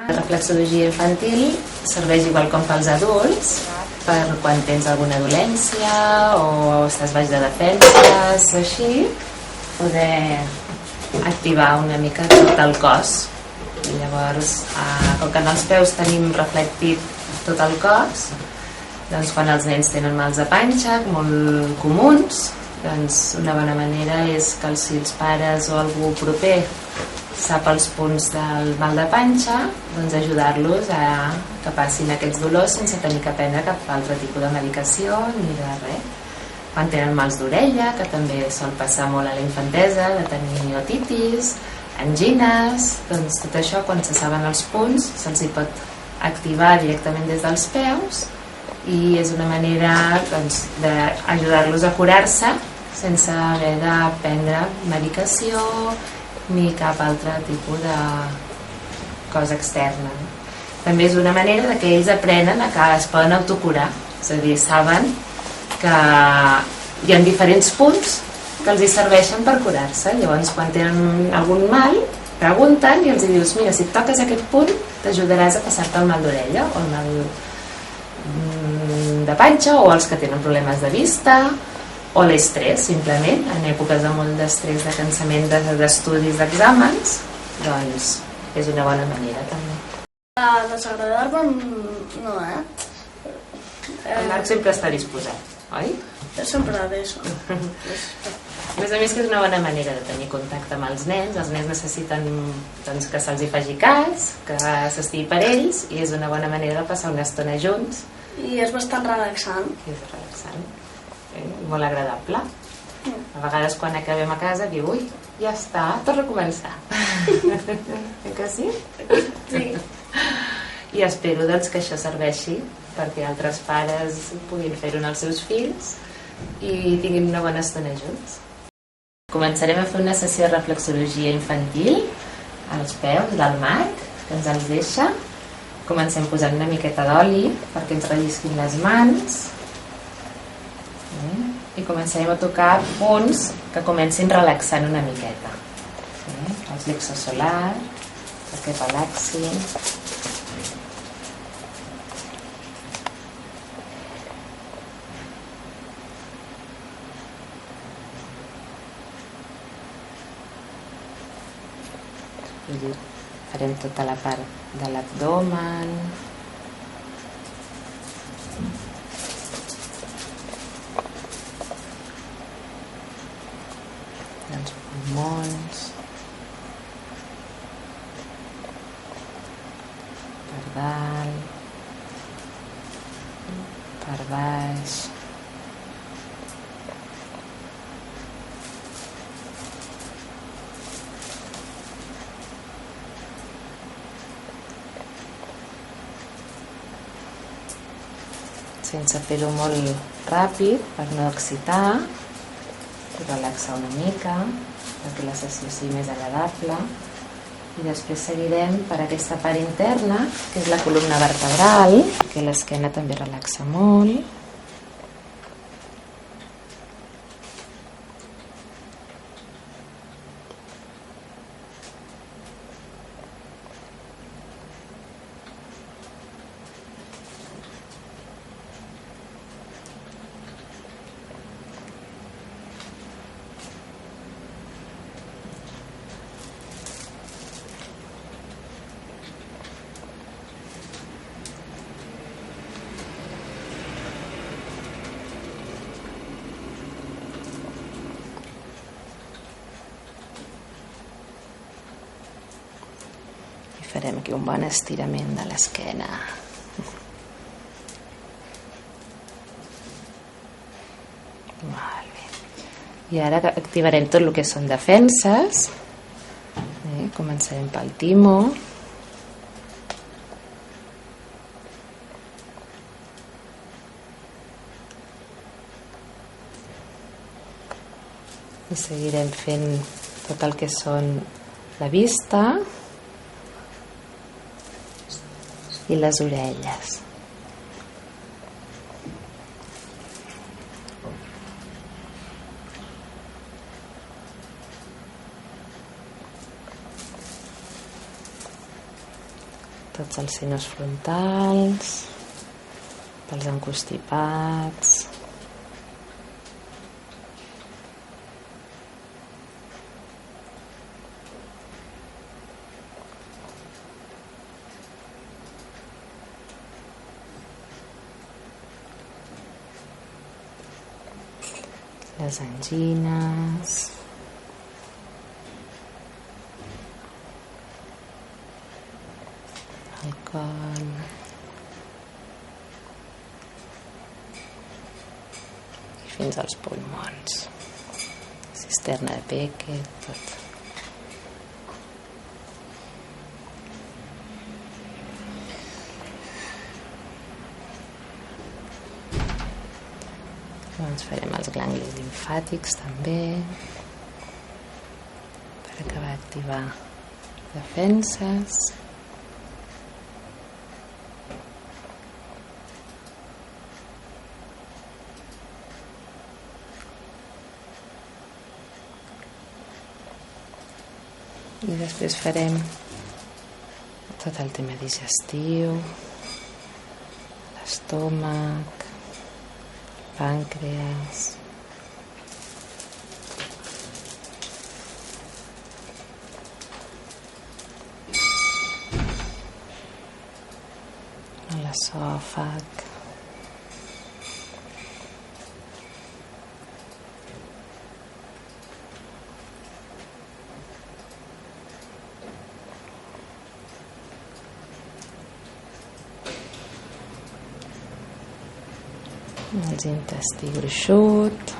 La reflexologia infantil serveix igual com pels adults, per quan tens alguna dolència o estàs baix de defenses o així, poder activar una mica tot el cos. I llavors, com que en els peus tenim reflectit tot el cos, doncs quan els nens tenen mals de panxa, molt comuns, doncs una bona manera és que si els pares o algú proper sap els punts del mal de panxa, doncs ajudar-los a que passin aquests dolors sense tenir que prendre cap altre tipus de medicació ni de res. Quan tenen mals d'orella, que també sol passar molt a la infantesa, de tenir otitis, angines, doncs tot això quan se saben els punts se'ls hi pot activar directament des dels peus i és una manera doncs, d'ajudar-los a curar-se sense haver de prendre medicació ni cap altre tipus de cosa externa. També és una manera que ells aprenen que es poden autocurar, és a dir, saben que hi ha diferents punts que els hi serveixen per curar-se. Llavors, quan tenen algun mal, pregunten i els dius, mira, si et toques aquest punt, t'ajudaràs a passar-te el mal d'orella o el mal de panxa o els que tenen problemes de vista o l'estrès, simplement, en èpoques de molt d'estrès, de cansament d'estudis, d'exàmens, doncs és una bona manera també. Desagradar-me no, El Marc sempre està disposat, oi? Jo sempre d'això. A més que és una bona manera de tenir contacte amb els nens necessiten doncs, que se'ls hi faci cas, que s'estigui per ells i és una bona manera de passar una estona junts. I és bastant relaxant. I és relaxant. Molt agradable. A vegades quan acabem a casa diu, ui, ja està, tot recomençar. Que sí? Sí. I espero doncs, que això serveixi perquè altres pares puguin fer-ho als seus fills i tinguin una bona estona junts. Començarem a fer una sessió de reflexologia infantil als peus del Marc, que ens els deixa. Comencem posant una miqueta d'oli perquè ens rellisquin les mans i començarem a tocar punts que comencin relaxant una miqueta. El plexo solar, perquè relaxin. I farem tota la part de l'abdomen, dels pulmons, per dalt, per baix, sense fer-ho molt ràpid per no excitar i relaxar una mica perquè la sessió sigui més agradable i després seguirem per aquesta part interna que és la columna vertebral, que l'esquena també relaxa molt. Farem aquí un bon estirament de l'esquena. Molt bé. I ara activarem tot el que són defenses. Començarem pel timo. I seguirem fent tot el que són la vista i les orelles. Tots els sinus frontals, pels encostipats, les angines, el coll, i fins als pulmons, cisterna de Beckett, tot. Llavors farem els ganglis limfàtics també per acabar d'activar defenses. I després farem tot el tema digestiu, l'estómac, pàncreas, l'esòfag, els intestí gruixut,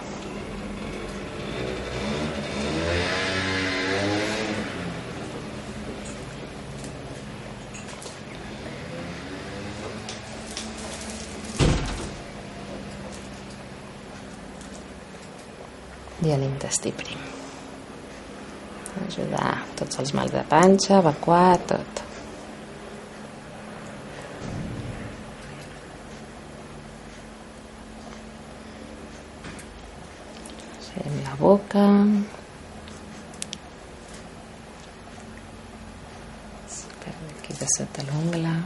i a l'intestí prim. Ajudar tots els mals de panxa, evacuar tot. Fem la boca, per aquí de sota l'ungla,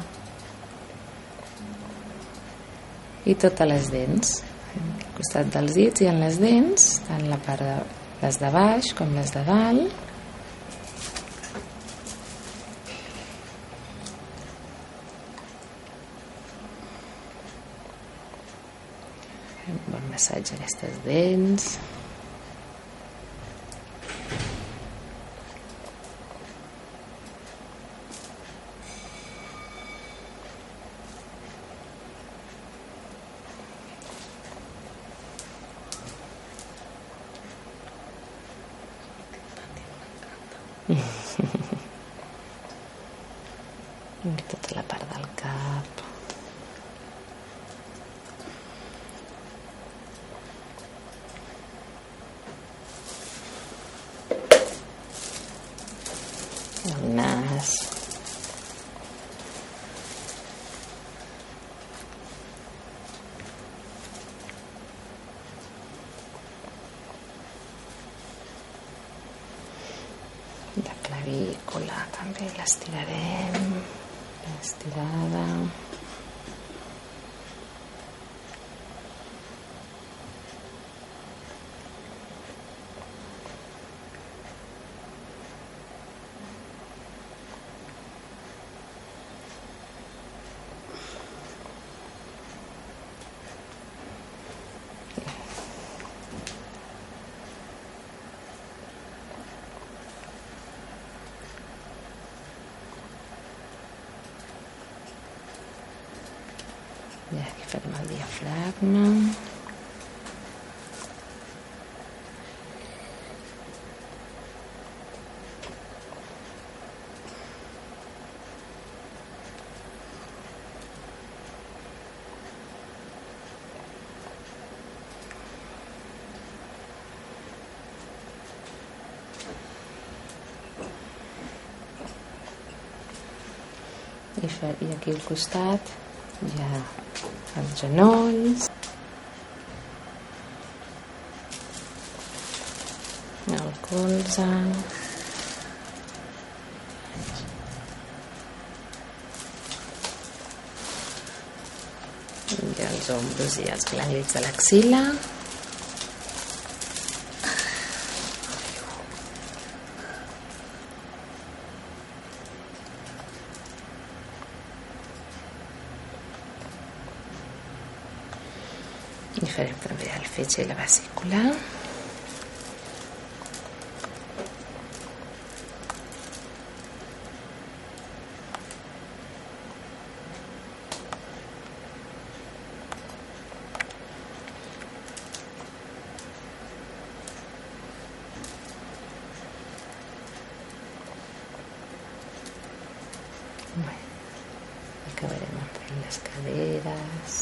i totes les dents, al costat dels dits i en les dents, tant la part de les de baix com les de dalt. Fem un bon massatge a aquestes dents. I tota la part del cap. El nas. La clavícula també l'estirarem, l'estirada. I aquí farem el diafragma. I aquí al costat hi ha els genolls, el colze, i els ombros i els glanglits de l'axil·la. I farem també el fetge i la vesícula. Acabarem amb les caderes.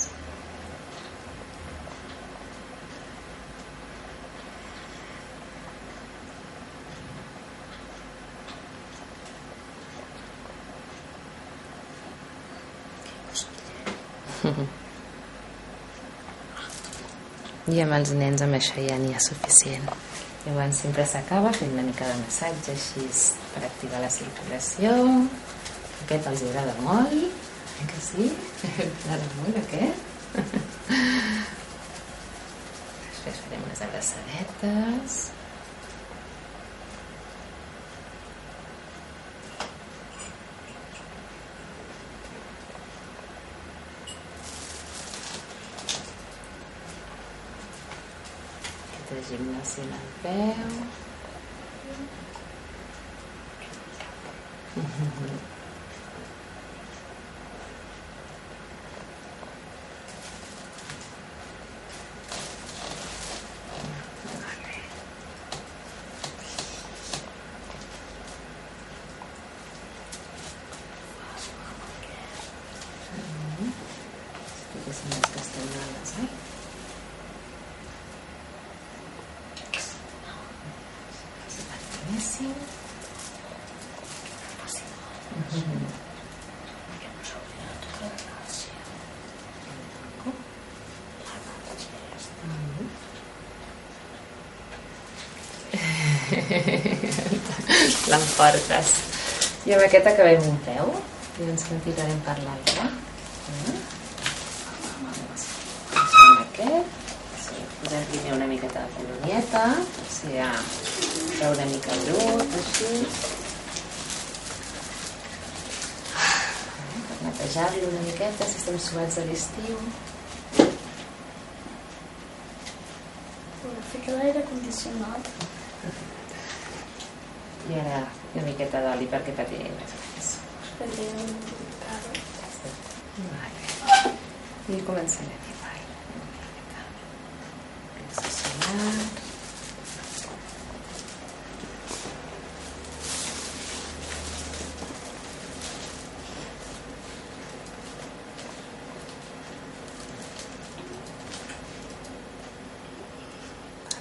I amb els nens amb això ja n'hi ha suficient. Llavors sempre s'acaba fent una mica de massatge així per activar la circulació. Aquest els agrada molt, que sí? Agrada molt aquest. Després farem unes abraçadetes. De gimnàsia en el peu. Aquestes són les castanyades, l'emportes. I amb aquest acabem un peu i ens continuarem per l'altre. Amb aquest posem primer una miqueta de colonieta, o sigui, ja una mica brut, així, per netejar-lo una miqueta si estem suats a l'estiu. Fica l'aire condicionat. I ara una miqueta d'oli perquè patini més més. Vale. I començarem. Solar.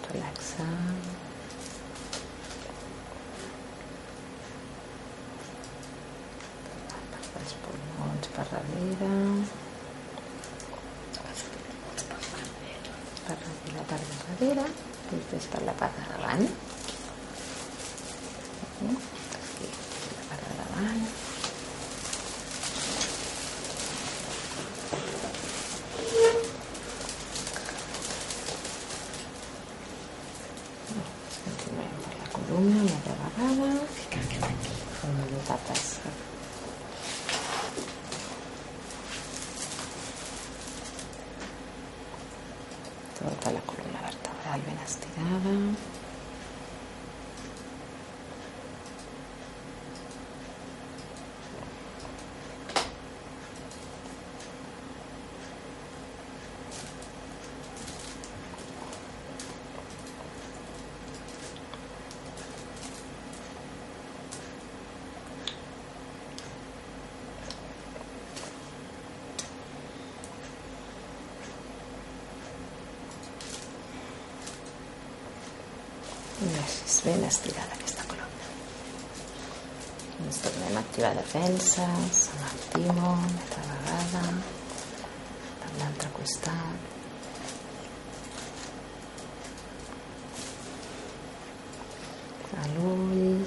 Relaxar. Per els pulmons per darrere. Per la part de darrere i després per la part de davant. Aquí, la part de davant. Continuem per la columna una altra vegada. Fem una tapes. Tota la columna vertebral ben estirada. I així és ben estirada aquesta columna. Ens tornem a activar defenses amb el timo, una altra vegada, per l'altre costat. A l'ull.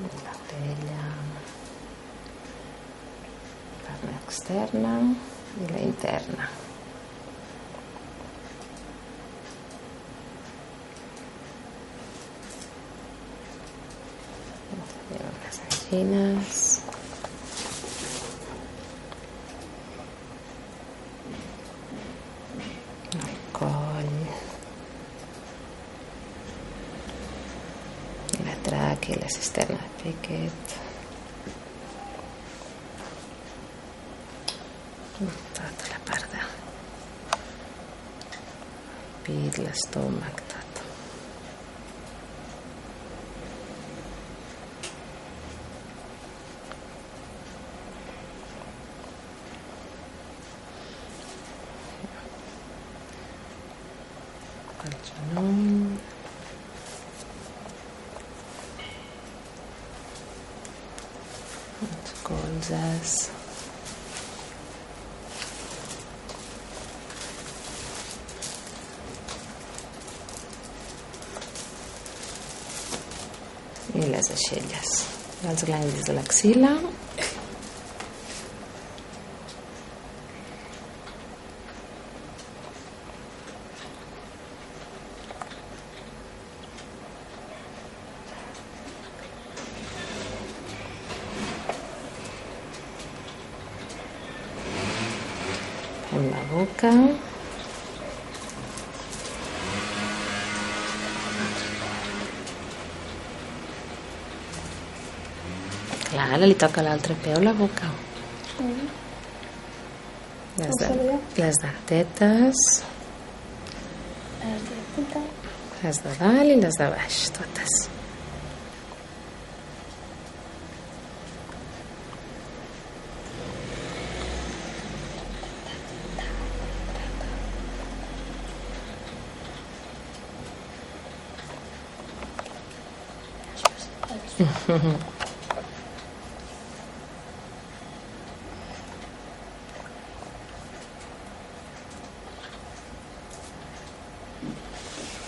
L'orella. La externa i la interna. Les angines. El coll. La tràquea i la cisterna de Pickett. Tota la part de pit, l'estómac, tot. El genoll. Els colzes. I les aixelles, els ganglis de l'axil·la. Fem la boca. Clar, ara li toca a l'altre peu la boca. Les dentetes. Les de dalt i les de baix, totes.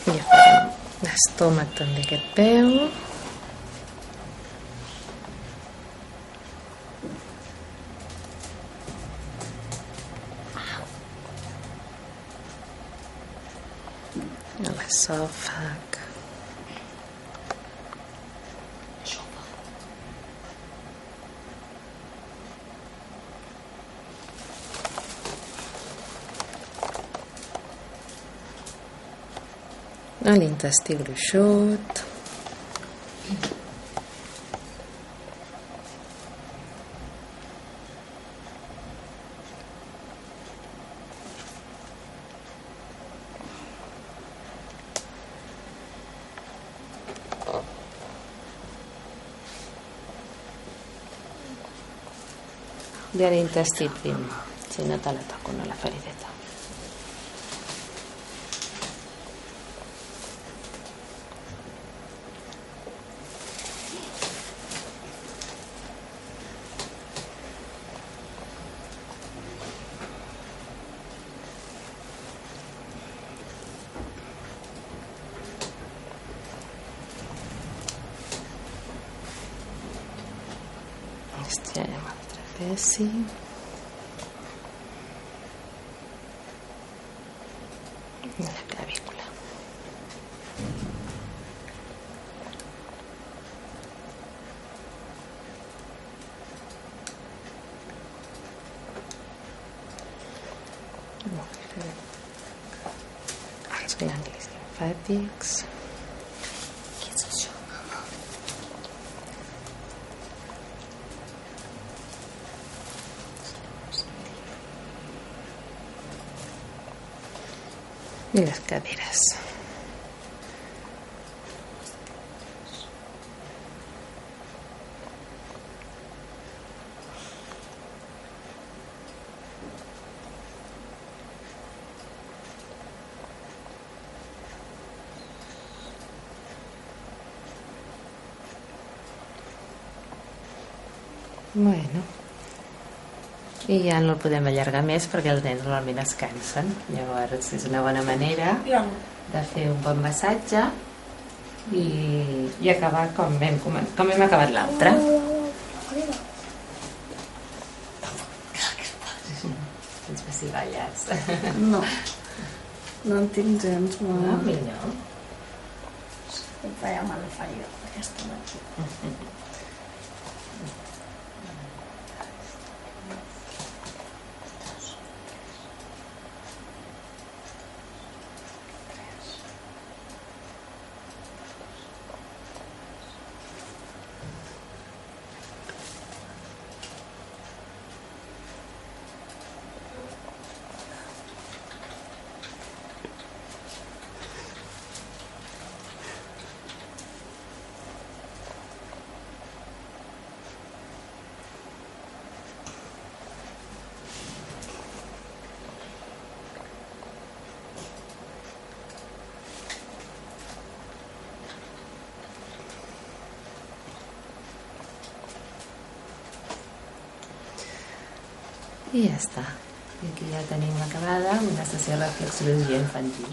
I ja farem l'estómac també, aquest peu. L'esòfag. A l'intestí gruixut. I a l'intestí prim, si no te la toco, no la ferideta. Estirem el trapezi. I la clavícula. Els ganglis limfàtics. I les caderes. Bueno. I ja no el podem allargar més perquè els nens normalment es cansen. Llavors és una bona manera de fer un bon massatge i acabar com hem acabat l'altre. Tens pessigolles. No. No en tinc gens, No, millor. Em feia mal faria aquesta d'aquí. I ja està. I aquí ja tenim acabada una sessió de reflexologia infantil.